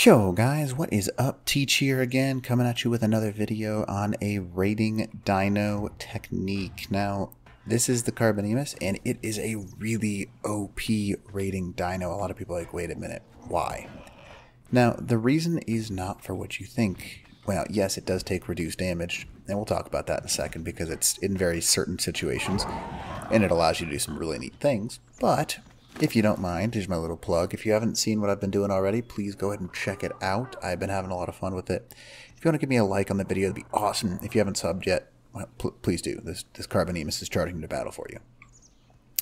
Yo guys, what is up? Teach here again, coming at you with another video on a raiding dino technique. Now, this is the Carbonemys, and it is a really OP raiding dino. A lot of people are like, wait a minute, why? Now, the reason is not for what you think. Well, yes, it does take reduced damage, and we'll talk about that in a second because it's in very certain situations, and it allows you to do some really neat things, but if you don't mind, here's my little plug. If you haven't seen what I've been doing already, please go ahead and check it out. I've been having a lot of fun with it. If you want to give me a like on the video, that'd be awesome. If you haven't subbed yet, well, please do. This Carbonemys is charging to battle for you.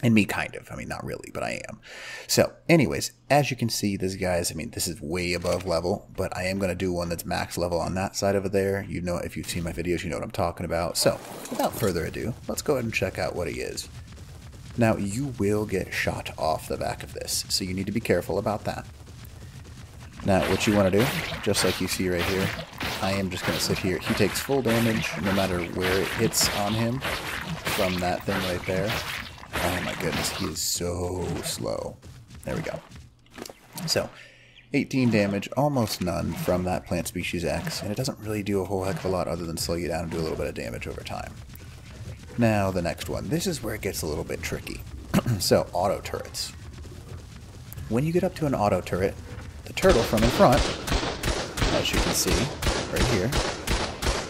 And me, kind of. I mean, not really, but I am. So, anyways, as you can see, this guy's, this is way above level, but I am going to do one that's max level on that side over there. You know, if you've seen my videos, you know what I'm talking about. So, without further ado, let's go ahead and check out what he is. Now, you will get shot off the back of this, so you need to be careful about that. Now, what you want to do, just like you see right here, I am just going to sit here. He takes full damage no matter where it hits on him from that thing right there. Oh my goodness, he is so slow. There we go. So, 18 damage, almost none from that plant species X, and it doesn't really do a whole heck of a lot other than slow you down and do a little bit of damage over time. Now, the next one. This is where it gets a little bit tricky. So, auto turrets. When you get up to an auto turret, the turtle from in front, as you can see, right here,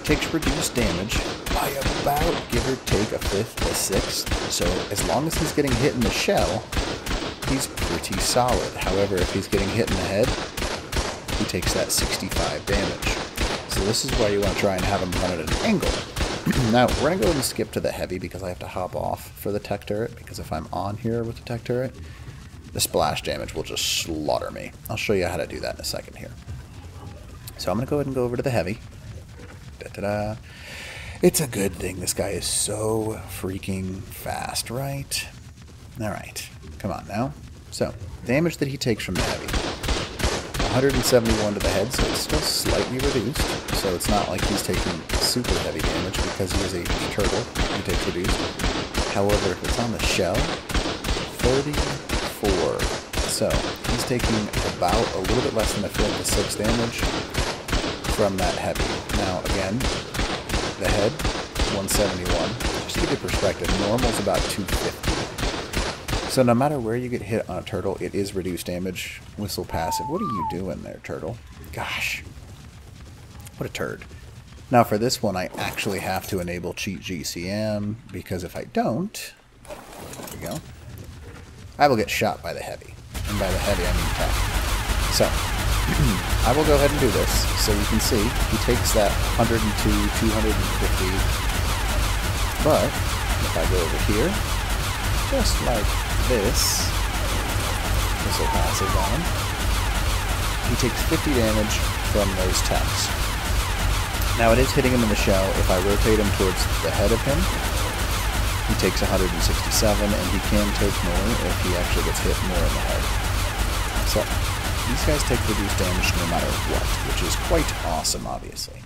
takes reduced damage by about, give or take, a fifth, a sixth. So, as long as he's getting hit in the shell, he's pretty solid. However, if he's getting hit in the head, he takes that 65 damage. So this is why you want to try and have him run at an angle. Now, we're going to go ahead and skip to the heavy because I have to hop off for the tech turret, because if I'm on here with the tech turret, the splash damage will just slaughter me. I'll show you how to do that in a second here. So I'm going to go ahead and go over to the heavy. Da-da-da. It's a good thing this guy is so freaking fast, right? Alright, come on now. So, damage that he takes from the heavy. 171 to the head, so it's still slightly reduced. So it's not like he's taking super heavy damage because he is a turtle. He takes reduced. However, if it's on the shell, 34. So he's taking about a little bit less than a fifth of 6 damage from that heavy. Now again, the head, 171. Just to give you perspective, normal is about 250. So no matter where you get hit on a turtle, it is reduced damage. Whistle passive. What are you doing there, turtle? Gosh. What a turd. Now for this one, I actually have to enable cheat GCM, because if I don't, there we go, I will get shot by the heavy. And by the heavy, I mean tech. So, I will go ahead and do this. So you can see, he takes that 102, 250. But, if I go over here, just like this, missile passive on, he takes 50 damage from those techs. Now it is hitting him in the shell. If I rotate him towards the head of him, he takes 167, and he can take more if he actually gets hit more in the head. So, these guys take reduced damage no matter what, which is quite awesome, obviously.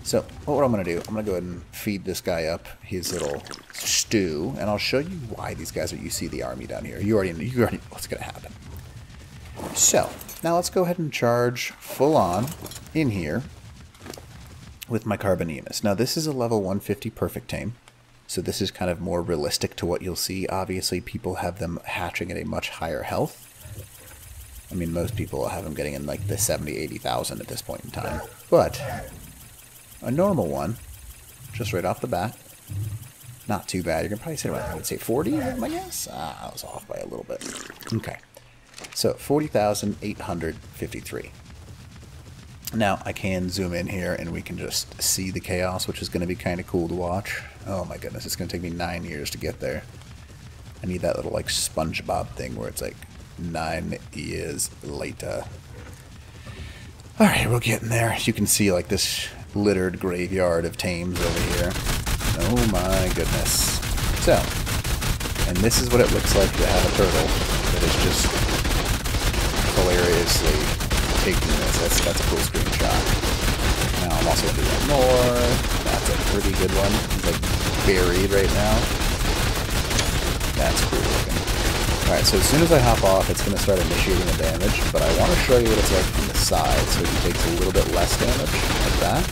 So, what I'm going to do, I'm going to go ahead and feed this guy up his little stew, and I'll show you why these guys are, you see the army down here. You already know what's going to happen. So, now let's go ahead and charge full on in here with my Carbonemys. Now, this is a level 150 perfect tame, so this is kind of more realistic to what you'll see. Obviously, people have them hatching at a much higher health. I mean, most people have them getting in like the 70, 80,000 at this point in time. But a normal one, just right off the bat, not too bad. You're going to probably say, I would say 40, is my guess? I was off by a little bit. Okay. So, 40,853. Now, I can zoom in here and we can just see the chaos, which is going to be kind of cool to watch. Oh my goodness, it's going to take me 9 years to get there. I need that little, like, SpongeBob thing where it's like 9 years later. Alright, we're getting there. You can see, like, this littered graveyard of tames over here. Oh my goodness. So, and this is what it looks like to have a turtle that is just hilariously taking this. That's a cool screenshot. Now I'm also going to do one more. That's a pretty good one. He's like buried right now. That's cool looking. Alright, so as soon as I hop off, it's going to start initiating the damage, but I want to show you what it's like from the side, so he takes a little bit less damage, like that.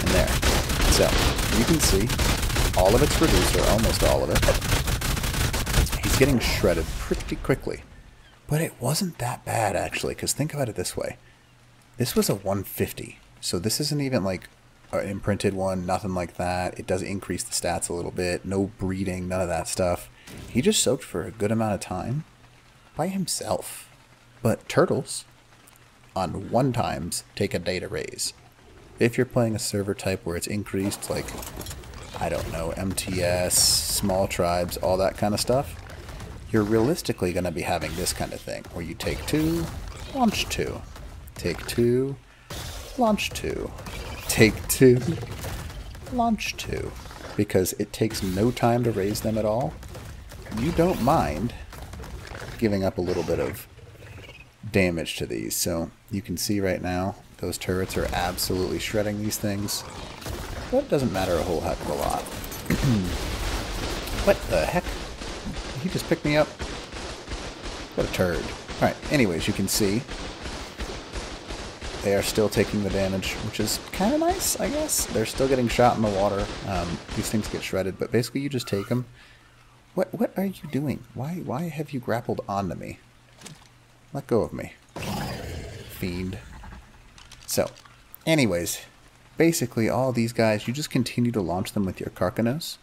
And there. So, you can see, all of it's reduced, or almost all of it. He's getting shredded pretty quickly. But it wasn't that bad, actually, because think about it this way. This was a 150, so this isn't even like an imprinted one, nothing like that. It does increase the stats a little bit, no breeding, none of that stuff. He just soaked for a good amount of time by himself. But turtles, on 1 times, take a day to raise. If you're playing a server type where it's increased, like, I don't know, MTS, small tribes, all that kind of stuff, you're realistically going to be having this kind of thing, where you take 2, launch 2. Take 2, launch 2. Take 2, launch 2. Because it takes no time to raise them at all. You don't mind giving up a little bit of damage to these. So you can see right now, those turrets are absolutely shredding these things. But it doesn't matter a whole heck of a lot. What the heck? He just picked me up? What a turd. Alright, anyways, you can see they are still taking the damage, which is kind of nice, I guess. They're still getting shot in the water. These things get shredded, but basically you just take them. What are you doing? Why have you grappled onto me? Let go of me. Fiend. So, anyways, basically all these guys, you just continue to launch them with your Carbonemys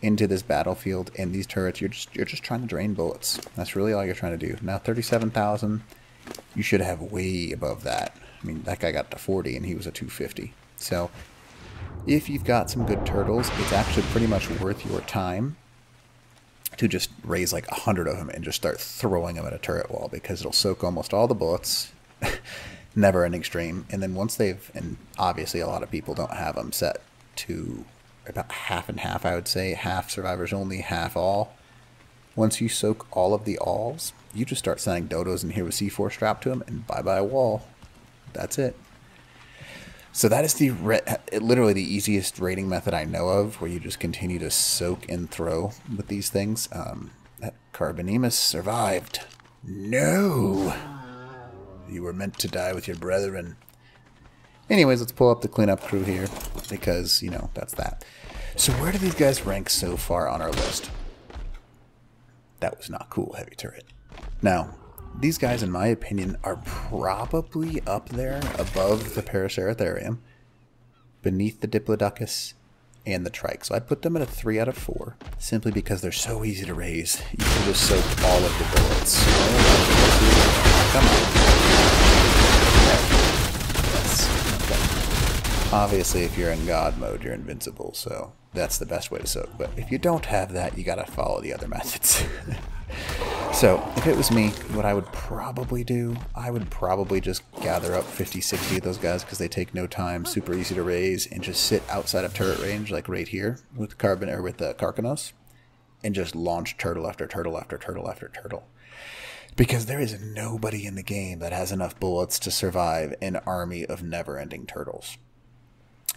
into this battlefield, and these turrets, you're just trying to drain bullets. That's really all you're trying to do. Now 37,000, you should have way above that. I mean, that guy got to 40 and he was a 250. So, if you've got some good turtles, it's actually pretty much worth your time to just raise like 100 of them and just start throwing them at a turret wall, because it'll soak almost all the bullets. Never ending stream. And then once they've, and obviously a lot of people don't have them set to about half and half, I would say. Half survivors only, half all. Once you soak all of the alls, you just start sending dodos in here with C4 strapped to them, and bye-bye wall. That's it. So that is literally the easiest raiding method I know of, where you just continue to soak and throw with these things. That Carbonemys survived. No! You were meant to die with your brethren. Anyways, let's pull up the cleanup crew here, because, you know, that's that. So where do these guys rank so far on our list? That was not cool, heavy turret. Now, these guys, in my opinion, are probably up there above the Paraceratherium, beneath the Diplodocus, and the Trike. So I'd put them at a 3 out of 4, simply because they're so easy to raise. You can just soak all of the bullets. Come on. Obviously, if you're in God mode, you're invincible, so that's the best way to soak. But if you don't have that, you gotta follow the other methods. So, if it was me, what I would probably do, I would probably just gather up 50, 60 of those guys, because they take no time, super easy to raise, and just sit outside of turret range, like right here, with the Carbonemys, and just launch turtle after turtle after turtle after turtle. Because there is nobody in the game that has enough bullets to survive an army of never-ending turtles.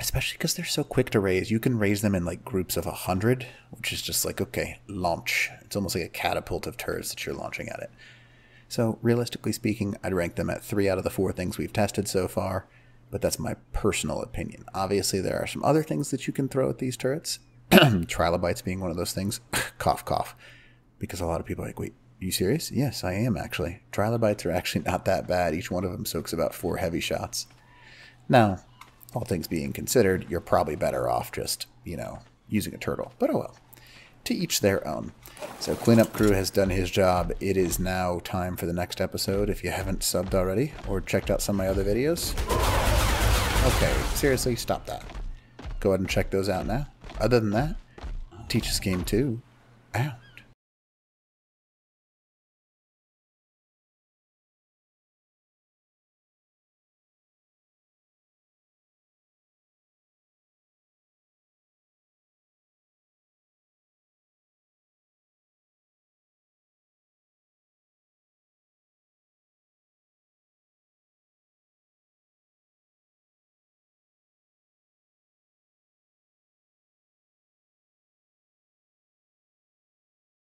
Especially because they're so quick to raise. You can raise them in like groups of 100, which is just like, okay, launch. It's almost like a catapult of turrets that you're launching at it. So realistically speaking, I'd rank them at 3 out of the 4 things we've tested so far, but that's my personal opinion. Obviously, there are some other things that you can throw at these turrets. Trilobites being one of those things. Cough, cough. Because a lot of people are like, wait, are you serious? Yes, I am actually. Trilobites are actually not that bad. Each one of them soaks about 4 heavy shots. Now, all things being considered, you're probably better off just, you know, using a turtle. But oh well. To each their own. So Cleanup Crew has done his job. It is now time for the next episode. If you haven't subbed already or checked out some of my other videos. Okay, seriously, stop that. Go ahead and check those out now. Other than that, teach us game 2. Ow.